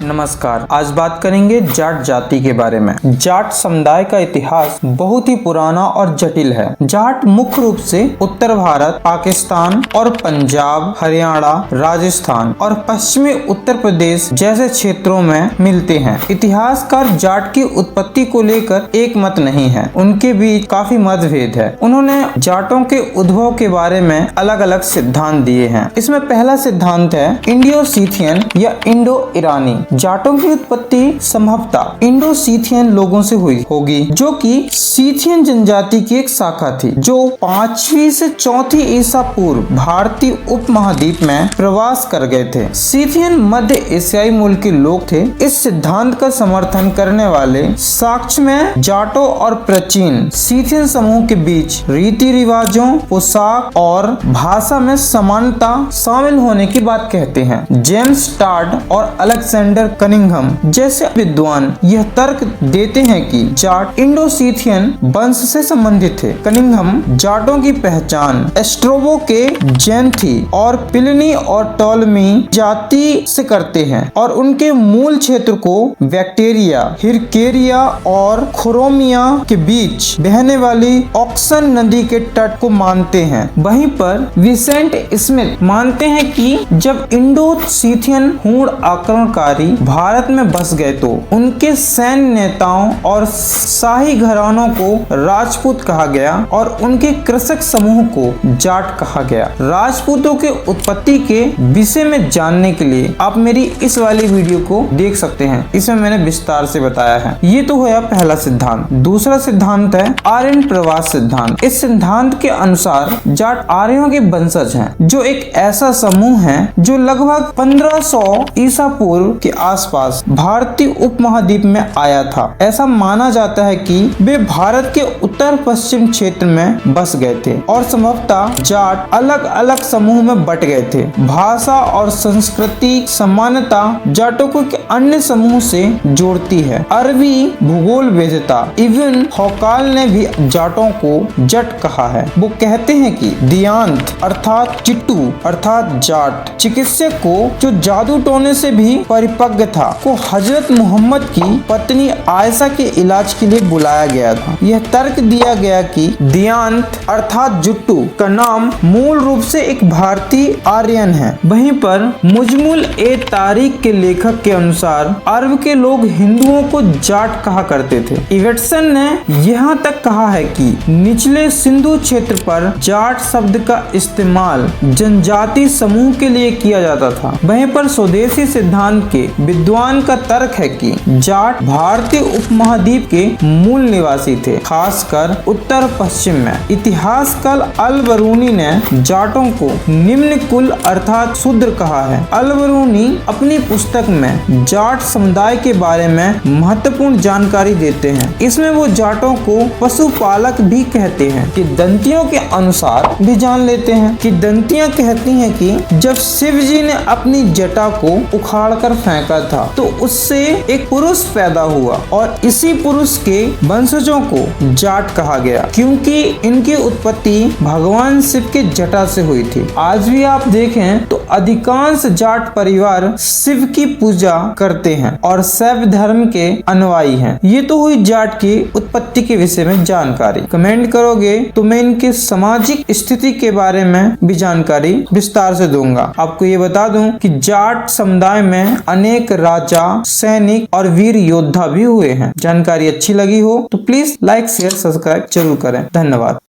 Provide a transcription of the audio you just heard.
नमस्कार। आज बात करेंगे जाट जाति के बारे में। जाट समुदाय का इतिहास बहुत ही पुराना और जटिल है। जाट मुख्य रूप से उत्तर भारत, पाकिस्तान और पंजाब, हरियाणा, राजस्थान और पश्चिमी उत्तर प्रदेश जैसे क्षेत्रों में मिलते हैं। इतिहासकार जाट की उत्पत्ति को लेकर एक मत नहीं है, उनके बीच काफी मतभेद है। उन्होंने जाटों के उद्भव के बारे में अलग अलग सिद्धांत दिए हैं। इसमें पहला सिद्धांत है इंडियो सीथियन या इंडो ईरानी। जाटों की उत्पत्ति संभवतः इंडो सीथियन लोगों से हुई होगी, जो कि सीथियन जनजाति की एक शाखा थी, जो 5वीं से 4वीं ईसा पूर्व भारतीय उपमहाद्वीप में प्रवास कर गए थे। सीथियन मध्य एशियाई मूल के लोग थे। इस सिद्धांत का समर्थन करने वाले साक्ष्य में जाटों और प्राचीन सीथियन समूह के बीच रीति रिवाजों, पोशाक और भाषा में समानता शामिल होने की बात कहते हैं। जेम्स टाड और अलेक्जेंडर कनिंघम जैसे विद्वान यह तर्क देते हैं कि जाट इंडो सीथियन वंश से संबंधित थे। कनिंघम जाटों की पहचान एस्ट्रोबो के जैन थी और प्लिनी और टॉलमी जाति से करते हैं और उनके मूल क्षेत्र को बैक्टीरिया, हिरकेरिया और खोरोमिया के बीच बहने वाली ऑक्सन नदी के तट को मानते हैं। वहीं पर विसेंट स्मिथ मानते हैं कि जब इंडो सीथियन हूण आक्रमणकारी भारत में बस गए तो उनके सैन्य नेताओं और शाही घरानों को राजपूत कहा गया और उनके कृषक समूह को जाट कहा गया। राजपूतों के उत्पत्ति के विषय में जानने के लिए आप मेरी इस वाली वीडियो को देख सकते हैं। इसमें मैंने विस्तार से बताया है। ये तो है पहला सिद्धांत। दूसरा सिद्धांत है आर्यन प्रवास सिद्धांत। इस सिद्धांत के अनुसार जाट आर्यों के वंशज हैं, जो एक ऐसा समूह है जो लगभग 1500 ईसा पूर्व के आसपास भारतीय उपमहाद्वीप में आया था। ऐसा माना जाता है कि वे भारत के उत्तर पश्चिम क्षेत्र में बस गए थे और संभवतः जाट अलग अलग समूह में बट गए थे। भाषा और संस्कृति समानता जाटों को अन्य समूह से जोड़ती है। अरबी भूगोल वेदता इब्न हौकाल ने भी जाटों को जट कहा है। वो कहते हैं कि दियांत अर्थात चिट्टू अर्थात जाट चिकित्सक को जो जादू टोने से भी परिपक्व था को हजरत मोहम्मद की पत्नी आयशा के इलाज के लिए बुलाया गया था। यह तर्क दिया गया कि दियांत अर्थात जुट्टू का नाम मूल रूप से एक भारतीय आर्यन है। वहीं पर मुजमुल ए तारीख के लेखक के अनुसार अरब के लोग हिंदुओं को जाट कहा करते थे। इवेटसन ने यहाँ तक कहा है कि निचले सिंधु क्षेत्र पर जाट शब्द का इस्तेमाल जनजाति समूह के लिए किया जाता था। वहीं पर स्वदेशी सिद्धांत के विद्वान का तर्क है कि जाट भारतीय उपमहाद्वीप के मूल निवासी थे, खासकर उत्तर पश्चिम में। इतिहासकार अल-बरूनी ने जाटों को निम्न कुल अर्थात शूद्र कहा है। अल-बरूनी अपनी पुस्तक में जाट समुदाय के बारे में महत्वपूर्ण जानकारी देते हैं। इसमें वो जाटों को पशुपालक भी कहते हैं कि दंतियों के अनुसार भी जान लेते हैं कि दंतियां कहती हैं कि जब शिव जी ने अपनी जटा को उखाड़कर फेंका था तो उससे एक पुरुष पैदा हुआ और इसी पुरुष के वंशजों को जाट कहा गया, क्योंकि इनकी उत्पत्ति भगवान शिव के जटा से हुई थी। आज भी आप देखें तो अधिकांश जाट परिवार शिव की पूजा करते हैं और शैव धर्म के अनुयायी हैं। ये तो हुई जाट की उत्पत्ति के विषय में जानकारी। कमेंट करोगे तो मैं इनके सामाजिक स्थिति के बारे में भी जानकारी विस्तार से दूंगा। आपको ये बता दूं कि जाट समुदाय में अनेक राजा, सैनिक और वीर योद्धा भी हुए हैं। जानकारी अच्छी लगी हो तो प्लीज लाइक, शेयर, सब्सक्राइब जरूर करें। धन्यवाद।